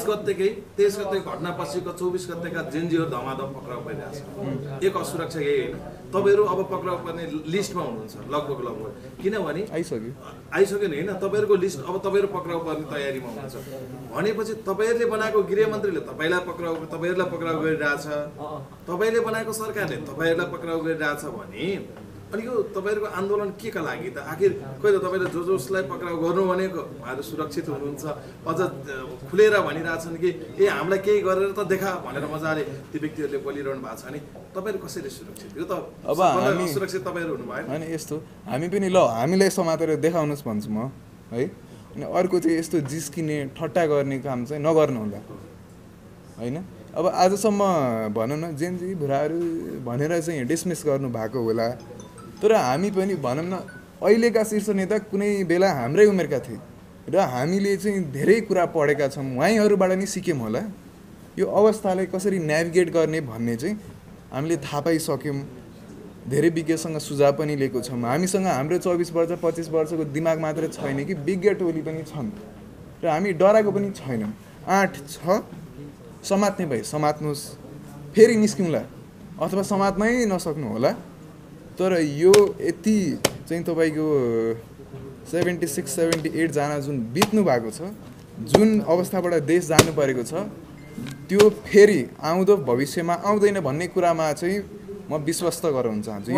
23 गते घटनापछिको 24 गतेका जेनजीहरू धमाधम पक्राउ भइरहेछ। एक असुरक्षा यही होइन। तपाईहरु अब पक्राउ पर्ने लिस्टमा हुनुहुन्छ लगभग किनभने आइसक्यो नि हैन। तपाईहरुको लिस्ट अब तपाईहरु पक्राउ पर्ने तयारीमा हुनुहुन्छ भनेपछि तपाईहरुले बनाएको गृहमन्त्रीले तपाईहरुलाई पक्राउ गरिरहेछ, तपाईले बनाएको सरकारले तपाईहरुलाई पक्राउ गरिरहेछ भने अनि यो तपाईहरुको आन्दोलन केका लागि त? आखिर खोइ त तपाईले जसलाई पक्राउ गर्नु भनेको उहाँहरु सुरक्षित हुनुहुन्छ, अझ खुलेर भनिरहेछन् कि हामीलाई केही गरेर त देखा भनेर मजाले ती व्यक्तिहरुले बोलिरहनु भएको छ नि तपाईहरु कसरी सुरक्षित? यो त अब हामी सुरक्षित तपाईहरु हुनु भएन हैन। यस्तो हामी पनि हामीलाई समातेर देखाउनुस् भन्छु म है। अनि अर्को चाहिँ यस्तो जिस्किने ठट्टा गर्ने काम चाहिँ नगर्नु होला हैन। अब आजसम्म भनौँ न जेनजी भुराहरू भनेर चाहिँ डिसमिस गर्नु भएको होला, तर हामी पनि भनौँ न अहिलेका शीर्ष नेता कुनै बेला हाम्रै उमेरका थिए र हामीले चाहिँ धेरै कुरा पढेका छौँ, उहाँहरूबाट नि सिक्यौँ होला यो अवस्थालाई कसरी नेभिगेट गर्ने भन्ने चाहिँ हामीले थाहा पाइसक्यौँ। धेरै विज्ञसँग सुझाव पनि लिएको छौँ। हामीसँग हाम्रो 24 वर्ष 25 वर्षको दिमाग मात्रै छैन कि विज्ञ टोली पनि छन् र हामी डराएको पनि छैनौँ। आँट छ, समात्ने भए समात्नुहोस्, फेरि निस्क्यौँला अथवा समात्नै नसक्नु होला। तर यो यति चाहिँ तपाईँको 76-78 जना जुन बित्नु भएको छ, जुन अवस्थाबाट देश जानु परेको छ, त्यो फेरि आउँदो भविष्यमा आउँदैन भन्ने कुरामा चाहिँ म विश्वस्त गराउन चाहन्छु।